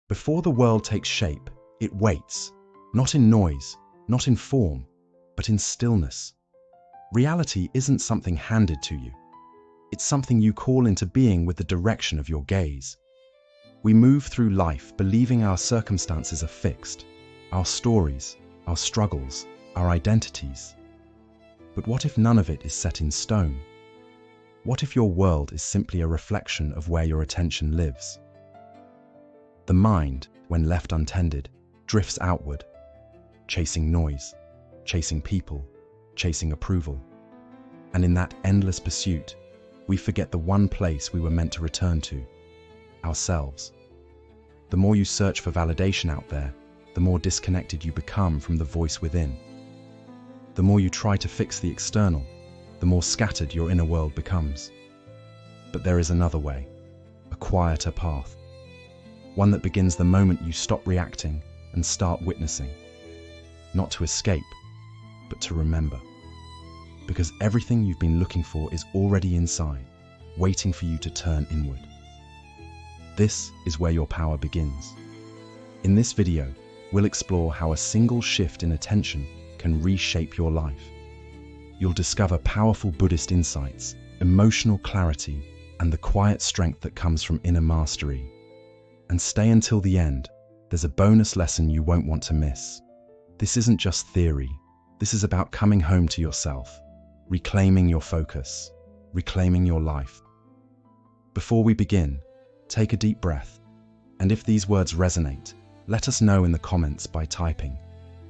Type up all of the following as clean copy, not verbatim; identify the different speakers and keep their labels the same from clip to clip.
Speaker 1: Before the world takes shape, it waits, not in noise, not in form, but in stillness. Reality isn't something handed to you. It's something you call into being with the direction of your gaze. We move through life believing our circumstances are fixed, our stories, our struggles, our identities. But what if none of it is set in stone? What if your world is simply a reflection of where your attention lives? The mind, when left untended, drifts outward, chasing noise, chasing people, chasing approval. And in that endless pursuit, we forget the one place we were meant to return to, ourselves. The more you search for validation out there, the more disconnected you become from the voice within. The more you try to fix the external, the more scattered your inner world becomes. But there is another way, a quieter path. One that begins the moment you stop reacting and start witnessing. Not to escape, but to remember. Because everything you've been looking for is already inside, waiting for you to turn inward. This is where your power begins. In this video, we'll explore how a single shift in attention can reshape your life. You'll discover powerful Buddhist insights, emotional clarity, and the quiet strength that comes from inner mastery. And stay until the end. There's a bonus lesson you won't want to miss. This isn't just theory. This is about coming home to yourself, reclaiming your focus, reclaiming your life. Before we begin, take a deep breath. And if these words resonate, let us know in the comments by typing,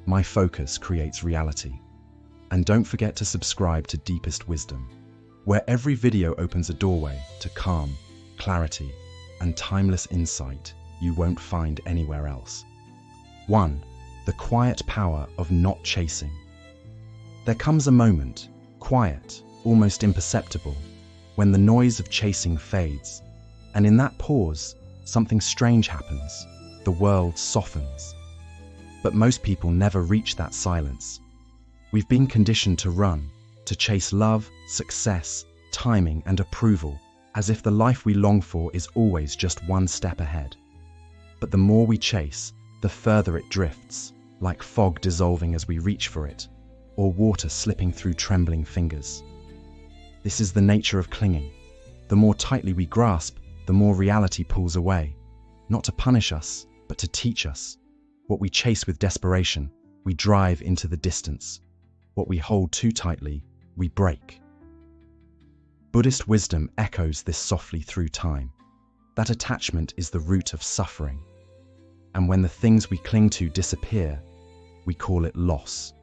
Speaker 1: "My focus creates reality." And don't forget to subscribe to Deepest Wisdom, where every video opens a doorway to calm, clarity, and timeless insight you won't find anywhere else. 1. The quiet power of not chasing. There comes a moment, quiet, almost imperceptible, when the noise of chasing fades. And in that pause, something strange happens. The world softens. But most people never reach that silence. We've been conditioned to run, to chase love, success, timing, and approval, as if the life we long for is always just one step ahead. But the more we chase, the further it drifts, like fog dissolving as we reach for it, or water slipping through trembling fingers. This is the nature of clinging. The more tightly we grasp, the more reality pulls away, not to punish us, but to teach us. What we chase with desperation, we drive into the distance. What we hold too tightly, we break. Buddhist wisdom echoes this softly through time. That attachment is the root of suffering. And when the things we cling to disappear, we call it loss.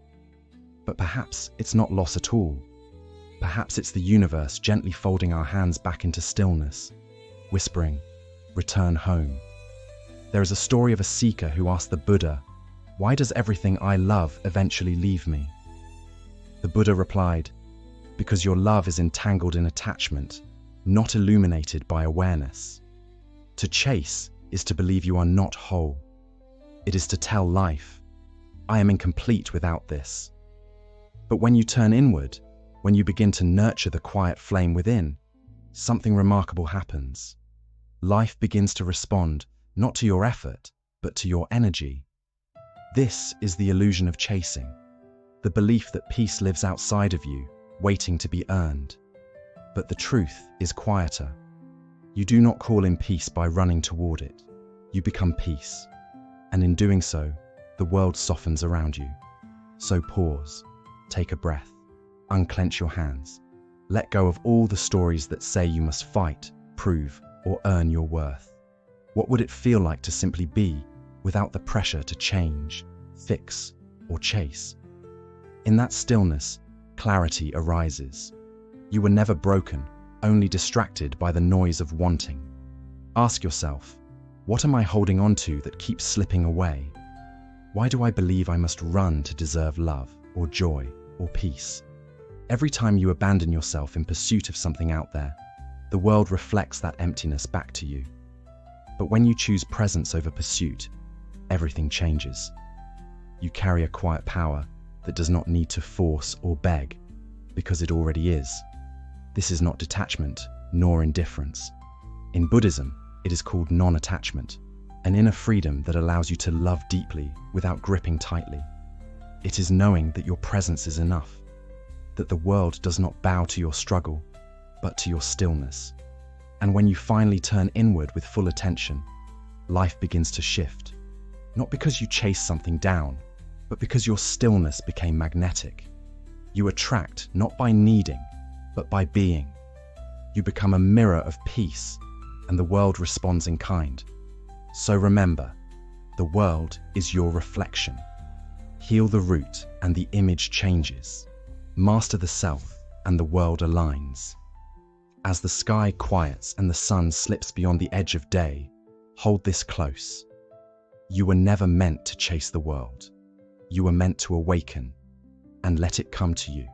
Speaker 1: But perhaps it's not loss at all. Perhaps it's the universe gently folding our hands back into stillness, whispering, "Return home." There is a story of a seeker who asked the Buddha, "Why does everything I love eventually leave me?" The Buddha replied, "Because your love is entangled in attachment, not illuminated by awareness. To chase is to believe you are not whole. It is to tell life, I am incomplete without this." But when you turn inward, when you begin to nurture the quiet flame within, something remarkable happens. Life begins to respond, not to your effort, but to your energy. This is the illusion of chasing, the belief that peace lives outside of you, waiting to be earned. But the truth is quieter. You do not call in peace by running toward it. You become peace. And in doing so, the world softens around you. So pause, take a breath, unclench your hands. Let go of all the stories that say you must fight, prove, or earn your worth. What would it feel like to simply be, without the pressure to change, fix, or chase? In that stillness, clarity arises. You were never broken, only distracted by the noise of wanting. Ask yourself, what am I holding on to that keeps slipping away? Why do I believe I must run to deserve love, or joy, or peace? Every time you abandon yourself in pursuit of something out there, the world reflects that emptiness back to you. But when you choose presence over pursuit, everything changes. You carry a quiet power that does not need to force or beg, because it already is. This is not detachment, nor indifference. In Buddhism, it is called non-attachment. an inner freedom that allows you to love deeply without gripping tightly. It is knowing that your presence is enough, that the world does not bow to your struggle, but to your stillness. And when you finally turn inward with full attention, life begins to shift. Not because you chase something down, but because your stillness became magnetic. You attract not by needing, but by being. You become a mirror of peace, and the world responds in kind. So remember, the world is your reflection. Heal the root and the image changes. Master the self and the world aligns. As the sky quiets and the sun slips beyond the edge of day, hold this close. You were never meant to chase the world. You were meant to awaken and let it come to you.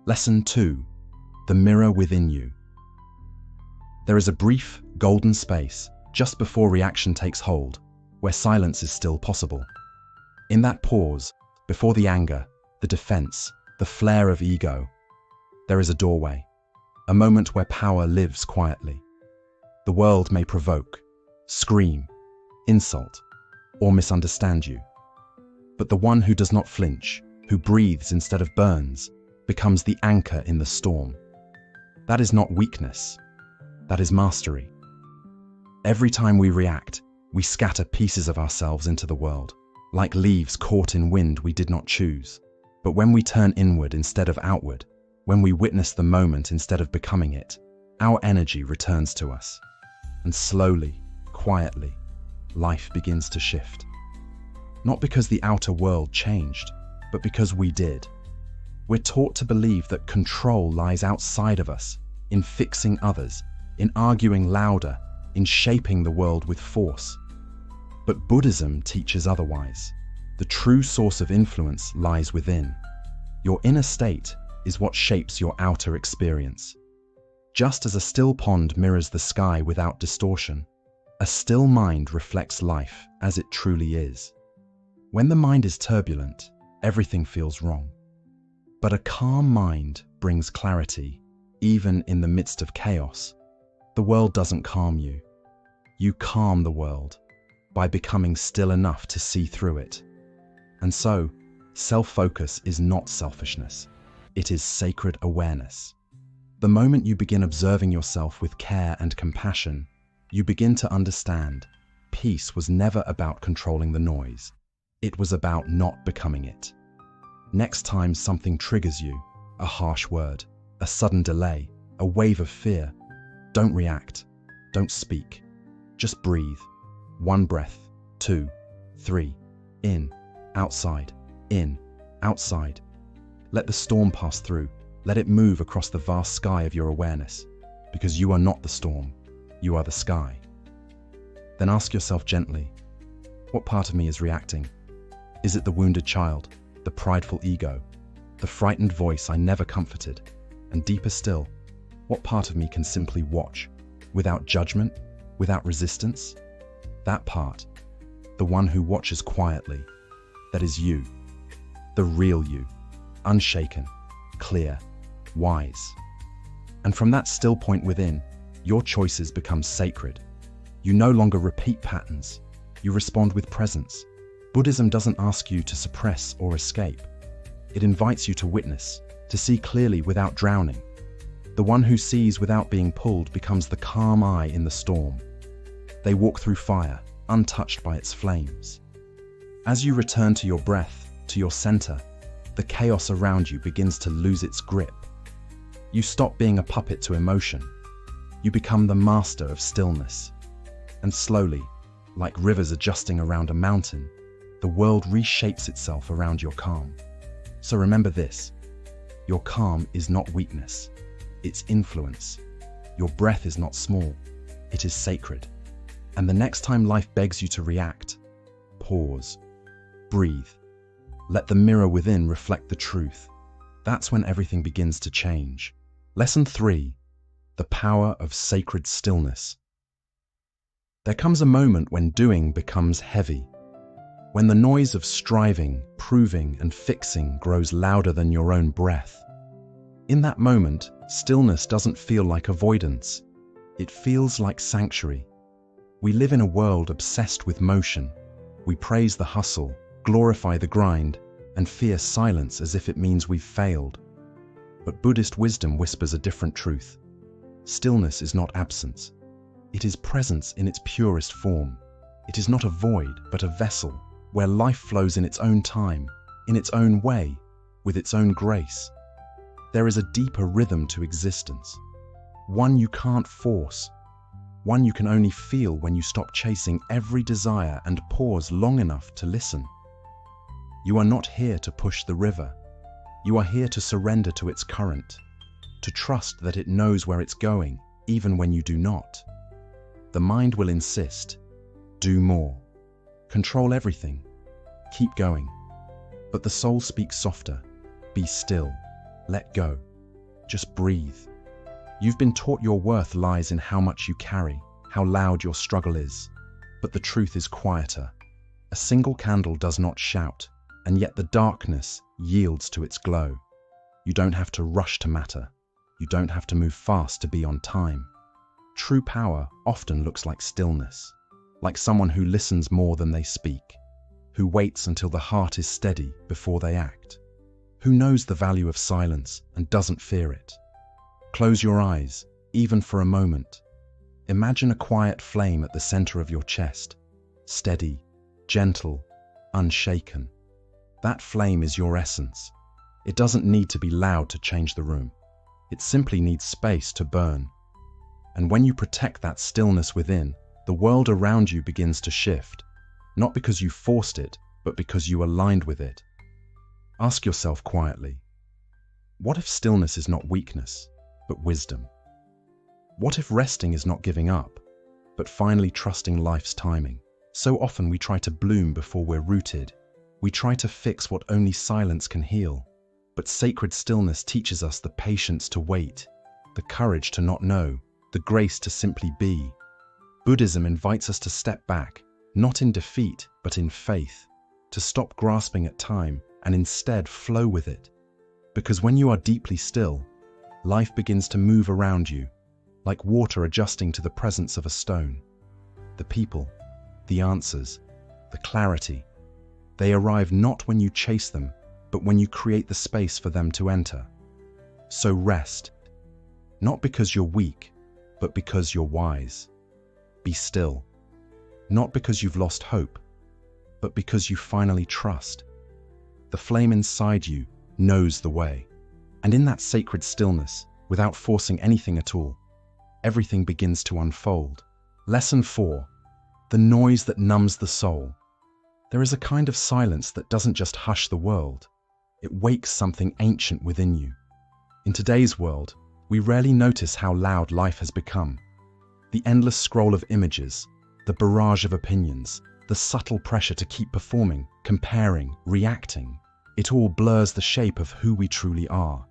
Speaker 1: Lesson 2. The mirror within you. There is a brief, golden space just before reaction takes hold, where silence is still possible. In that pause, before the anger, the defense, the flare of ego, there is a doorway, a moment where power lives quietly. The world may provoke, scream, insult, or misunderstand you. But the one who does not flinch, who breathes instead of burns, becomes the anchor in the storm. That is not weakness. That is mastery. Every time we react, we scatter pieces of ourselves into the world, like leaves caught in wind we did not choose. But when we turn inward instead of outward, when we witness the moment instead of becoming it, our energy returns to us. And slowly, quietly, life begins to shift. Not because the outer world changed, but because we did. We're taught to believe that control lies outside of us, in fixing others, in arguing louder, in shaping the world with force. But Buddhism teaches otherwise. The true source of influence lies within. Your inner state is what shapes your outer experience. Just as a still pond mirrors the sky without distortion, a still mind reflects life as it truly is. When the mind is turbulent, everything feels wrong. But a calm mind brings clarity, even in the midst of chaos. The world doesn't calm you. You calm the world by becoming still enough to see through it. And so, self-focus is not selfishness. It is sacred awareness. The moment you begin observing yourself with care and compassion, you begin to understand peace was never about controlling the noise. It was about not becoming it. Next time something triggers you, a harsh word, a sudden delay, a wave of fear, don't react, don't speak, just breathe. 1 breath, 2, 3, in, outside, in, outside. Let the storm pass through, let it move across the vast sky of your awareness, because you are not the storm, you are the sky. Then ask yourself gently, what part of me is reacting? Is it the wounded child, the prideful ego, the frightened voice I never comforted? And deeper still, what part of me can simply watch, without judgment, without resistance? That part, the one who watches quietly, that is you, the real you, unshaken, clear, wise. And from that still point within, your choices become sacred. You no longer repeat patterns, you respond with presence. Buddhism doesn't ask you to suppress or escape. It invites you to witness, to see clearly without drowning. The one who sees without being pulled becomes the calm eye in the storm. They walk through fire, untouched by its flames. As you return to your breath, to your center, the chaos around you begins to lose its grip. You stop being a puppet to emotion. You become the master of stillness. And slowly, like rivers adjusting around a mountain, the world reshapes itself around your calm. So remember this, your calm is not weakness, it's influence. Your breath is not small, it is sacred. And the next time life begs you to react, pause, breathe, let the mirror within reflect the truth. That's when everything begins to change. Lesson 3, the power of sacred stillness. There comes a moment when doing becomes heavy, when the noise of striving, proving, and fixing grows louder than your own breath. In that moment, stillness doesn't feel like avoidance. It feels like sanctuary. We live in a world obsessed with motion. We praise the hustle, glorify the grind, and fear silence as if it means we've failed. But Buddhist wisdom whispers a different truth. Stillness is not absence. It is presence in its purest form. It is not a void, but a vessel, where life flows in its own time, in its own way, with its own grace. There is a deeper rhythm to existence, one you can't force, one you can only feel when you stop chasing every desire and pause long enough to listen. You are not here to push the river. You are here to surrender to its current, to trust that it knows where it's going, even when you do not. The mind will insist, do more, control everything, keep going. But the soul speaks softer, be still, let go, just breathe. You've been taught your worth lies in how much you carry, how loud your struggle is. But the truth is quieter. A single candle does not shout, and yet the darkness yields to its glow. You don't have to rush to matter. You don't have to move fast to be on time. True power often looks like stillness, like someone who listens more than they speak, who waits until the heart is steady before they act, who knows the value of silence and doesn't fear it. Close your eyes, even for a moment. Imagine a quiet flame at the center of your chest, steady, gentle, unshaken. That flame is your essence. It doesn't need to be loud to change the room. It simply needs space to burn. And when you protect that stillness within, the world around you begins to shift, not because you forced it, but because you aligned with it. Ask yourself quietly, what if stillness is not weakness, but wisdom? What if resting is not giving up, but finally trusting life's timing? So often we try to bloom before we're rooted. We try to fix what only silence can heal. But sacred stillness teaches us the patience to wait, the courage to not know, the grace to simply be. Buddhism invites us to step back, not in defeat, but in faith, to stop grasping at time and instead flow with it. Because when you are deeply still, life begins to move around you, like water adjusting to the presence of a stone. The people, the answers, the clarity, they arrive not when you chase them, but when you create the space for them to enter. So rest, not because you're weak, but because you're wise. Be still, not because you've lost hope, but because you finally trust. The flame inside you knows the way. And in that sacred stillness, without forcing anything at all, everything begins to unfold. Lesson 4. The noise that numbs the soul. There is a kind of silence that doesn't just hush the world. It wakes something ancient within you. In today's world, we rarely notice how loud life has become. The endless scroll of images, the barrage of opinions, the subtle pressure to keep performing, comparing, reacting, it all blurs the shape of who we truly are.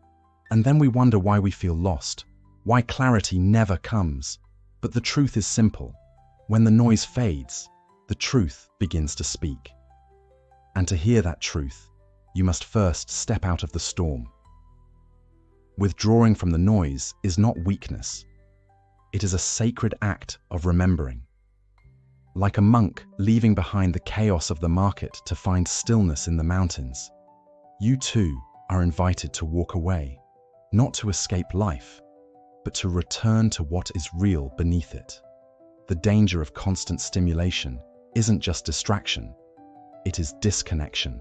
Speaker 1: And then we wonder why we feel lost, why clarity never comes. But the truth is simple. When the noise fades, the truth begins to speak. And to hear that truth, you must first step out of the storm. Withdrawing from the noise is not weakness. It is a sacred act of remembering. Like a monk leaving behind the chaos of the market to find stillness in the mountains, you too are invited to walk away, not to escape life, but to return to what is real beneath it. The danger of constant stimulation isn't just distraction, it is disconnection.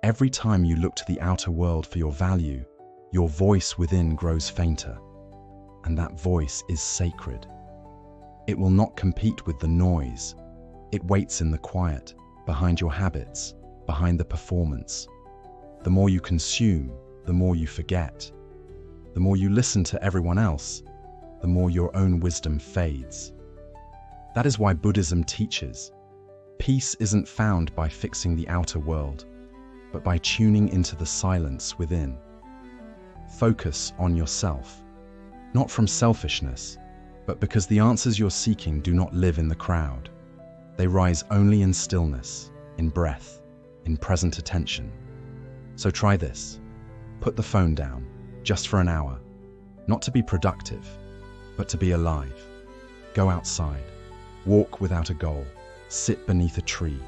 Speaker 1: Every time you look to the outer world for your value, your voice within grows fainter, and that voice is sacred. It will not compete with the noise. It waits in the quiet, behind your habits, behind the performance. The more you consume, the more you forget. The more you listen to everyone else, the more your own wisdom fades. That is why Buddhism teaches, peace isn't found by fixing the outer world, but by tuning into the silence within. Focus on yourself, not from selfishness, but because the answers you're seeking do not live in the crowd. They rise only in stillness, in breath, in present attention. So try this. Put the phone down, just for an hour, not to be productive, but to be alive. Go outside, Walk without a goal. Sit beneath a tree.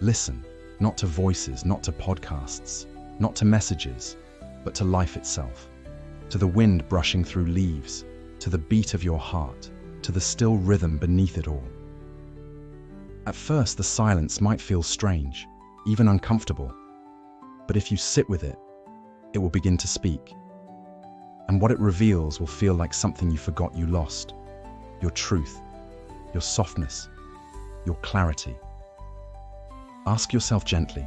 Speaker 1: Listen, not to voices, not to podcasts, not to messages, but to life itself. To the wind brushing through leaves, to the beat of your heart, to the still rhythm beneath it all. At first, the silence might feel strange, even uncomfortable. But if you sit with it, it will begin to speak. And what it reveals will feel like something you forgot you lost. Your truth, your softness, your clarity. Ask yourself gently,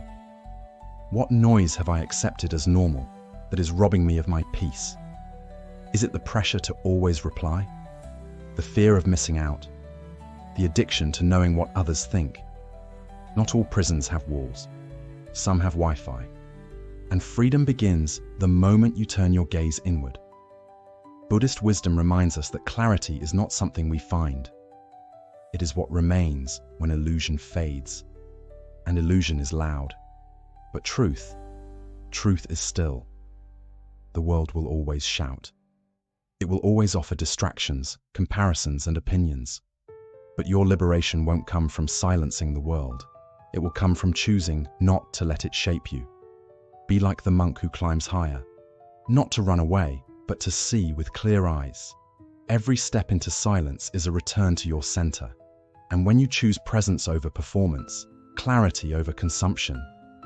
Speaker 1: what noise have I accepted as normal that is robbing me of my peace? Is it the pressure to always reply? The fear of missing out? The addiction to knowing what others think? Not all prisons have walls. Some have Wi-Fi. And freedom begins the moment you turn your gaze inward. Buddhist wisdom reminds us that clarity is not something we find. It is what remains when illusion fades. And illusion is loud. But truth is still. The world will always shout. It will always offer distractions, comparisons, and opinions. But your liberation won't come from silencing the world. It will come from choosing not to let it shape you. Be like the monk who climbs higher, not to run away, but to see with clear eyes. Every step into silence is a return to your center. And when you choose presence over performance, clarity over consumption,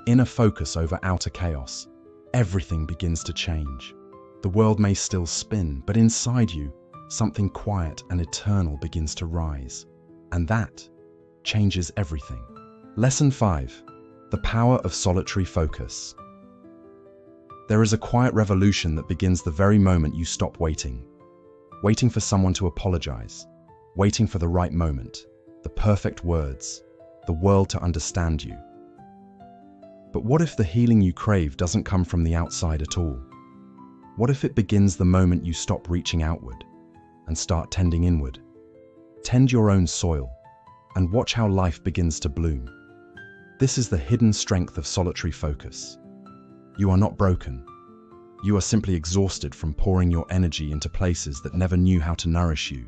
Speaker 1: inner focus over outer chaos, everything begins to change. The world may still spin, but inside you, something quiet and eternal begins to rise. And that changes everything. Lesson 5. The power of solitary focus. There is a quiet revolution that begins the very moment you stop waiting. Waiting for someone to apologize. Waiting for the right moment, the perfect words, the world to understand you. But what if the healing you crave doesn't come from the outside at all? What if it begins the moment you stop reaching outward and start tending inward? Tend your own soil and watch how life begins to bloom. This is the hidden strength of solitary focus. You are not broken. You are simply exhausted from pouring your energy into places that never knew how to nourish you.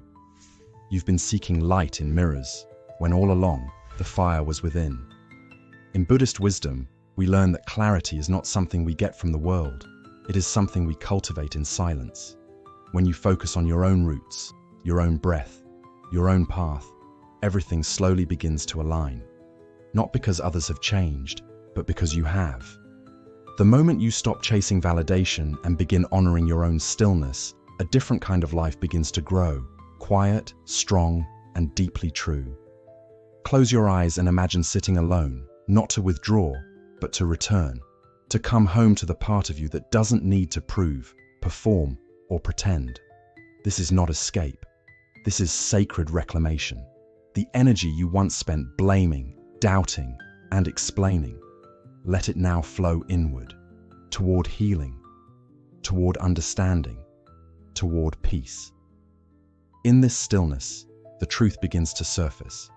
Speaker 1: You've been seeking light in mirrors, when all along, the fire was within. In Buddhist wisdom, we learn that clarity is not something we get from the world. It is something we cultivate in silence. When you focus on your own roots, your own breath, your own path, everything slowly begins to align. Not because others have changed, but because you have. The moment you stop chasing validation and begin honoring your own stillness, a different kind of life begins to grow, quiet, strong, and deeply true. Close your eyes and imagine sitting alone, not to withdraw, but to return, to come home to the part of you that doesn't need to prove, perform, or pretend. This is not escape. This is sacred reclamation. The energy you once spent blaming, doubting, and explaining, let it now flow inward, toward healing, toward understanding, toward peace. In this stillness, the truth begins to surface.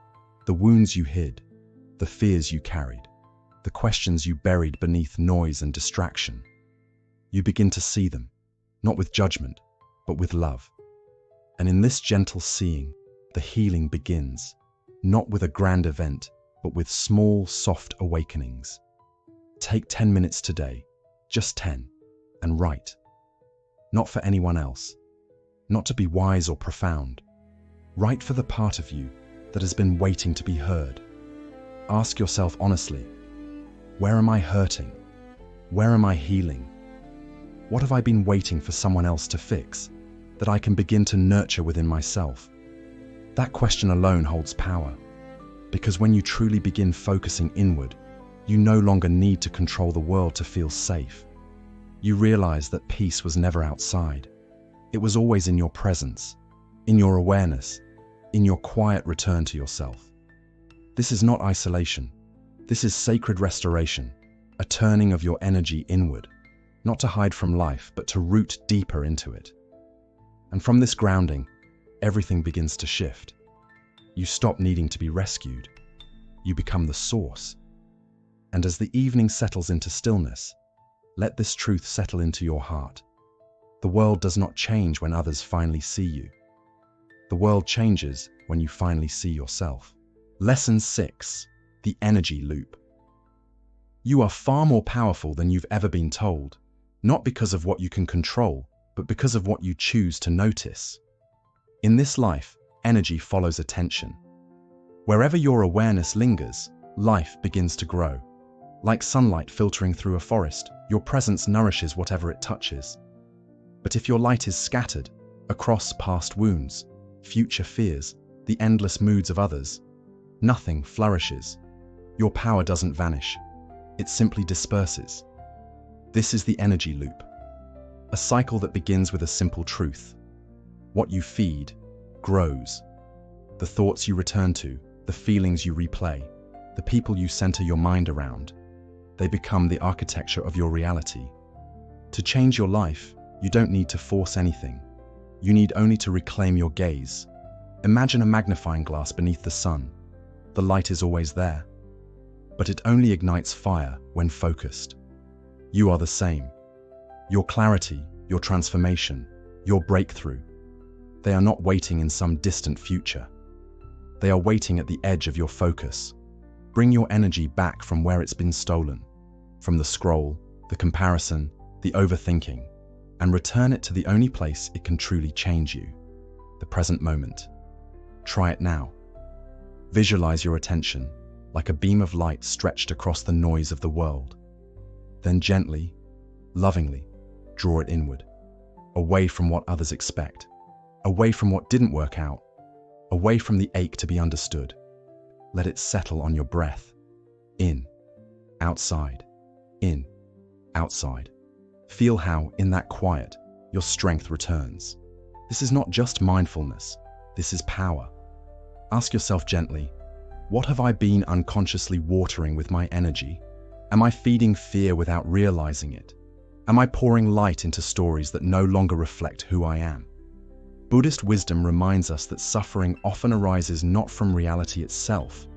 Speaker 1: The wounds you hid, the fears you carried, the questions you buried beneath noise and distraction. You begin to see them, not with judgment, but with love. And in this gentle seeing, the healing begins, not with a grand event, but with small, soft awakenings. Take 10 minutes today, just 10, and write. Not for anyone else, not to be wise or profound. Write for the part of you that has been waiting to be heard. Ask yourself honestly, where am I hurting? Where am I healing? What have I been waiting for someone else to fix that I can begin to nurture within myself? That question alone holds power, because when you truly begin focusing inward, you no longer need to control the world to feel safe. You realize that peace was never outside. It was always in your presence, in your awareness, in your quiet return to yourself. This is not isolation. This is sacred restoration, a turning of your energy inward, not to hide from life, but to root deeper into it. And from this grounding, everything begins to shift. You stop needing to be rescued. You become the source. And as the evening settles into stillness, let this truth settle into your heart. The world does not change when others finally see you. The world changes when you finally see yourself. Lesson 6. The energy loop. You are far more powerful than you've ever been told, not because of what you can control, but because of what you choose to notice. In this life, energy follows attention. Wherever your awareness lingers, life begins to grow. Like sunlight filtering through a forest, your presence nourishes whatever it touches. But if your light is scattered across past wounds, future fears, the endless moods of others, nothing flourishes. Your power doesn't vanish. It simply disperses. This is the energy loop, a cycle that begins with a simple truth. What you feed grows. The thoughts you return to, the feelings you replay, the people you center your mind around, they become the architecture of your reality. To change your life, you don't need to force anything. You need only to reclaim your gaze. Imagine a magnifying glass beneath the sun. The light is always there, but it only ignites fire when focused. You are the same. Your clarity, your transformation, your breakthrough, they are not waiting in some distant future. They are waiting at the edge of your focus. Bring your energy back from where it's been stolen, from the scroll, the comparison, the overthinking, and return it to the only place it can truly change you, the present moment. Try it now. Visualize your attention like a beam of light stretched across the noise of the world. Then gently, lovingly, draw it inward, away from what others expect, away from what didn't work out, away from the ache to be understood. Let it settle on your breath. In, outside, in, outside. Feel how, in that quiet, your strength returns. This is not just mindfulness, this is power. Ask yourself gently, what have I been unconsciously watering with my energy? Am I feeding fear without realizing it? Am I pouring light into stories that no longer reflect who I am? Buddhist wisdom reminds us that suffering often arises not from reality itself,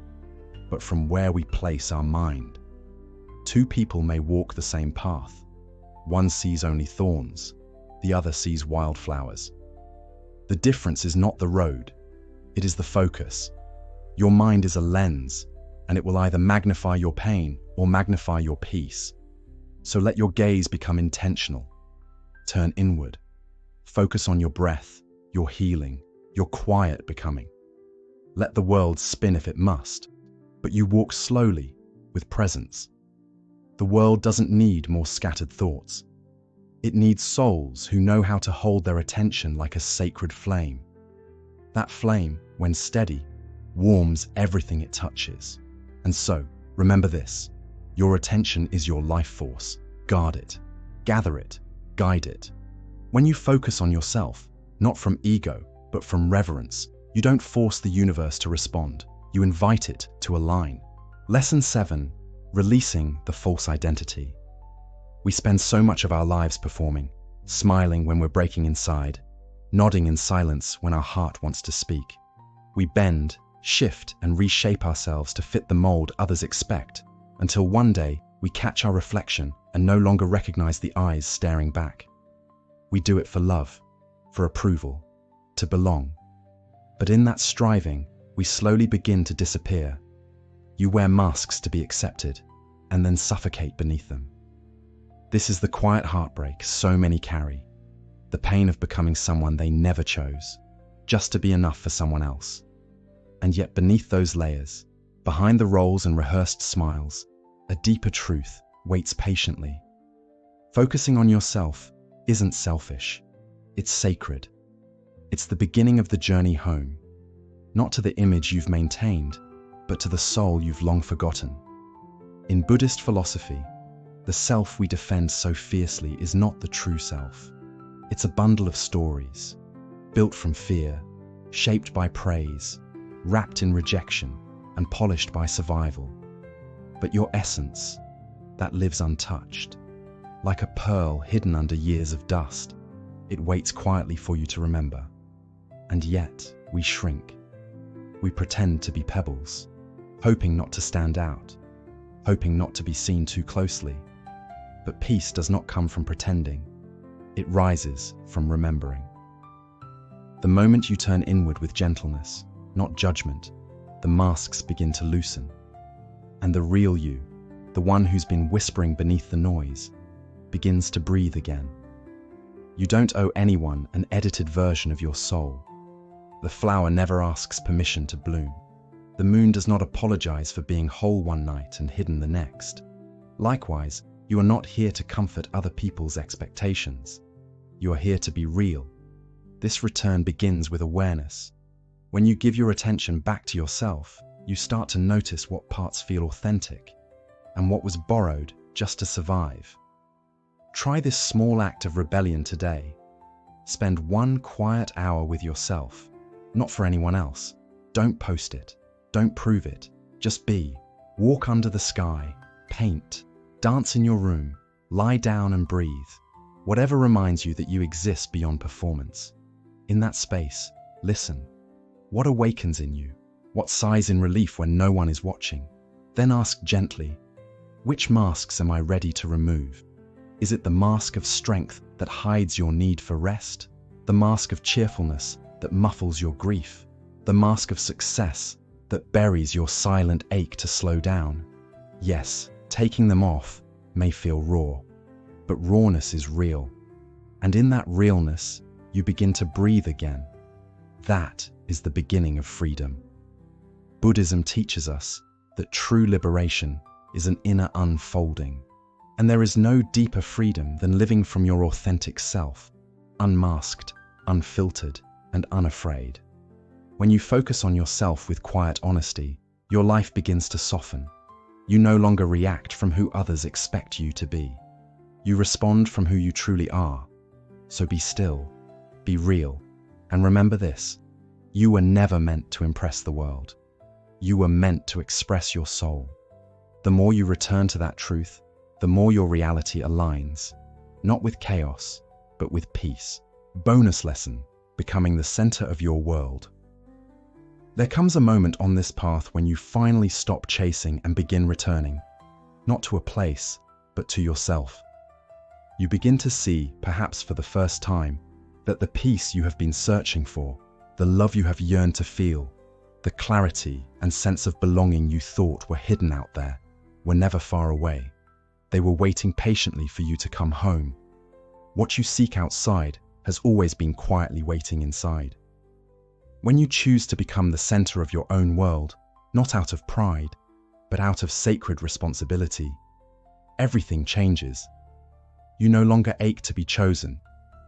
Speaker 1: but from where we place our mind. Two people may walk the same path. One sees only thorns, the other sees wildflowers. The difference is not the road, it is the focus. Your mind is a lens, and it will either magnify your pain or magnify your peace. So let your gaze become intentional. Turn inward. Focus on your breath, your healing, your quiet becoming. Let the world spin if it must, but you walk slowly, with presence. The world doesn't need more scattered thoughts. It needs souls who know how to hold their attention like a sacred flame. That flame, when steady, warms everything it touches. And so, remember this, your attention is your life force. Guard it, gather it, guide it. When you focus on yourself, not from ego, but from reverence, you don't force the universe to respond, you invite it to align. Lesson 7. Releasing the false identity. We spend so much of our lives performing, smiling when we're breaking inside, nodding in silence when our heart wants to speak. We bend, shift, and reshape ourselves to fit the mold others expect, until one day we catch our reflection and no longer recognize the eyes staring back. We do it for love, for approval, to belong. But in that striving, we slowly begin to disappear. You wear masks to be accepted, and then suffocate beneath them. This is the quiet heartbreak so many carry, the pain of becoming someone they never chose, just to be enough for someone else. And yet beneath those layers, behind the roles and rehearsed smiles, a deeper truth waits patiently. Focusing on yourself isn't selfish, it's sacred. It's the beginning of the journey home, not to the image you've maintained, but to the soul you've long forgotten. In Buddhist philosophy, the self we defend so fiercely is not the true self. It's a bundle of stories, built from fear, shaped by praise, wrapped in rejection, and polished by survival. But your essence, that lives untouched, like a pearl hidden under years of dust, it waits quietly for you to remember. And yet, we shrink. We pretend to be pebbles, hoping not to stand out, hoping not to be seen too closely. But peace does not come from pretending. It rises from remembering. The moment you turn inward with gentleness, not judgment, the masks begin to loosen. And the real you, the one who's been whispering beneath the noise, begins to breathe again. You don't owe anyone an edited version of your soul. The flower never asks permission to bloom. The moon does not apologize for being whole one night and hidden the next. Likewise, you are not here to comfort other people's expectations. You are here to be real. This return begins with awareness. When you give your attention back to yourself, you start to notice what parts feel authentic and what was borrowed just to survive. Try this small act of rebellion today. Spend 1 quiet hour with yourself, not for anyone else. Don't post it. Don't prove it. Just be. Walk under the sky. Paint. Dance in your room. Lie down and breathe. Whatever reminds you that you exist beyond performance. In that space, listen. What awakens in you? What sighs in relief when no one is watching? Then ask gently, which masks am I ready to remove? Is it the mask of strength that hides your need for rest? The mask of cheerfulness that muffles your grief? The mask of success that buries your silent ache to slow down? Yes, taking them off may feel raw, but rawness is real. And in that realness, you begin to breathe again. That is the beginning of freedom. Buddhism teaches us that true liberation is an inner unfolding. And there is no deeper freedom than living from your authentic self, unmasked, unfiltered, and unafraid. When you focus on yourself with quiet honesty, your life begins to soften. You no longer react from who others expect you to be. You respond from who you truly are. So be still, be real, and remember this: you were never meant to impress the world. You were meant to express your soul. The more you return to that truth, the more your reality aligns, not with chaos, but with peace. Bonus lesson: becoming the center of your world. There comes a moment on this path when you finally stop chasing and begin returning, not to a place, but to yourself. You begin to see, perhaps for the first time, that the peace you have been searching for, the love you have yearned to feel, the clarity and sense of belonging you thought were hidden out there, were never far away. They were waiting patiently for you to come home. What you seek outside has always been quietly waiting inside. When you choose to become the center of your own world, not out of pride, but out of sacred responsibility, everything changes. You no longer ache to be chosen,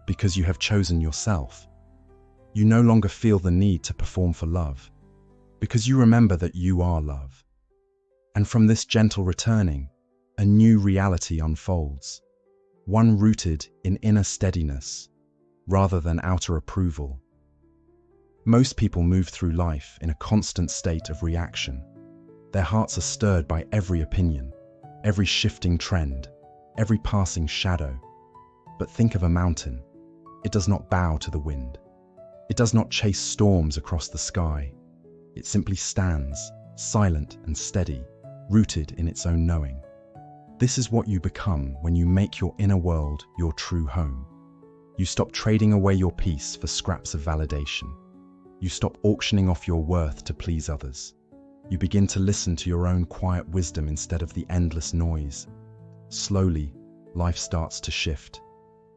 Speaker 1: because you have chosen yourself. You no longer feel the need to perform for love, because you remember that you are love. And from this gentle returning, a new reality unfolds, one rooted in inner steadiness, rather than outer approval. Most people move through life in a constant state of reaction. Their hearts are stirred by every opinion, every shifting trend, every passing shadow. But think of a mountain. It does not bow to the wind. It does not chase storms across the sky. It simply stands, silent and steady, rooted in its own knowing. This is what you become when you make your inner world your true home. You stop trading away your peace for scraps of validation. You stop auctioning off your worth to please others. You begin to listen to your own quiet wisdom instead of the endless noise. Slowly, life starts to shift.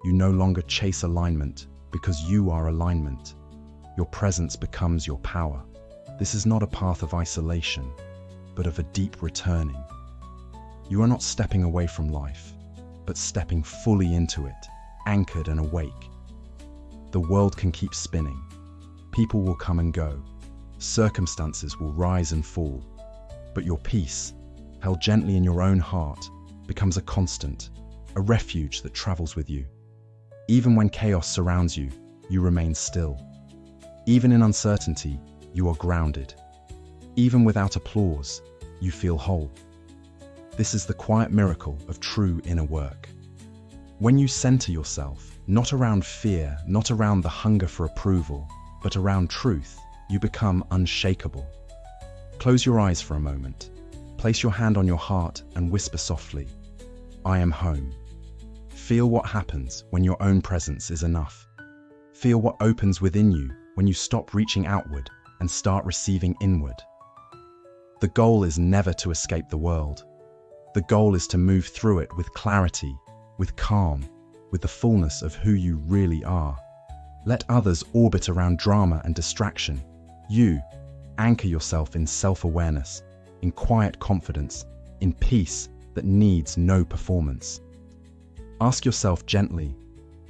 Speaker 1: You no longer chase alignment because you are alignment. Your presence becomes your power. This is not a path of isolation, but of a deep returning. You are not stepping away from life, but stepping fully into it, anchored and awake. The world can keep spinning. People will come and go. Circumstances will rise and fall. But your peace, held gently in your own heart, becomes a constant, a refuge that travels with you. Even when chaos surrounds you, you remain still. Even in uncertainty, you are grounded. Even without applause, you feel whole. This is the quiet miracle of true inner work. When you center yourself, not around fear, not around the hunger for approval, but around truth, you become unshakable. Close your eyes for a moment. Place your hand on your heart and whisper softly, "I am home." Feel what happens when your own presence is enough. Feel what opens within you when you stop reaching outward and start receiving inward. The goal is never to escape the world. The goal is to move through it with clarity, with calm, with the fullness of who you really are. Let others orbit around drama and distraction. You anchor yourself in self-awareness, in quiet confidence, in peace that needs no performance. Ask yourself gently,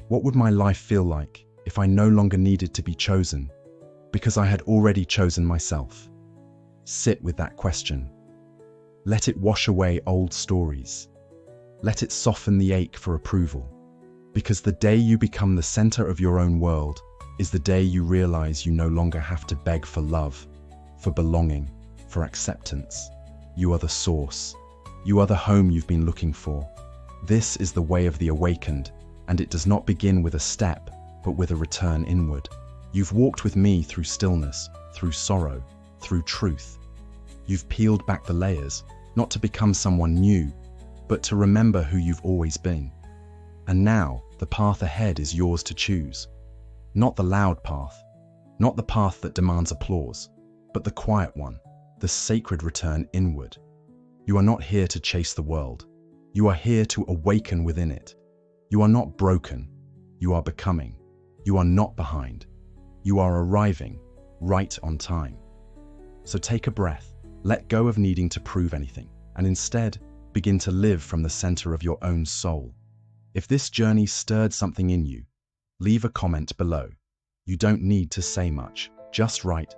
Speaker 1: what would my life feel like if I no longer needed to be chosen, because I had already chosen myself? Sit with that question. Let it wash away old stories. Let it soften the ache for approval. Because the day you become the center of your own world is the day you realize you no longer have to beg for love, for belonging, for acceptance. You are the source. You are the home you've been looking for. This is the way of the awakened, and it does not begin with a step, but with a return inward. You've walked with me through stillness, through sorrow, through truth. You've peeled back the layers, not to become someone new, but to remember who you've always been. And now, the path ahead is yours to choose. Not the loud path, not the path that demands applause, but the quiet one, the sacred return inward. You are not here to chase the world. You are here to awaken within it. You are not broken. You are becoming. You are not behind. You are arriving, right on time. So take a breath, let go of needing to prove anything, and instead begin to live from the center of your own soul. If this journey stirred something in you, leave a comment below. You don't need to say much, just write,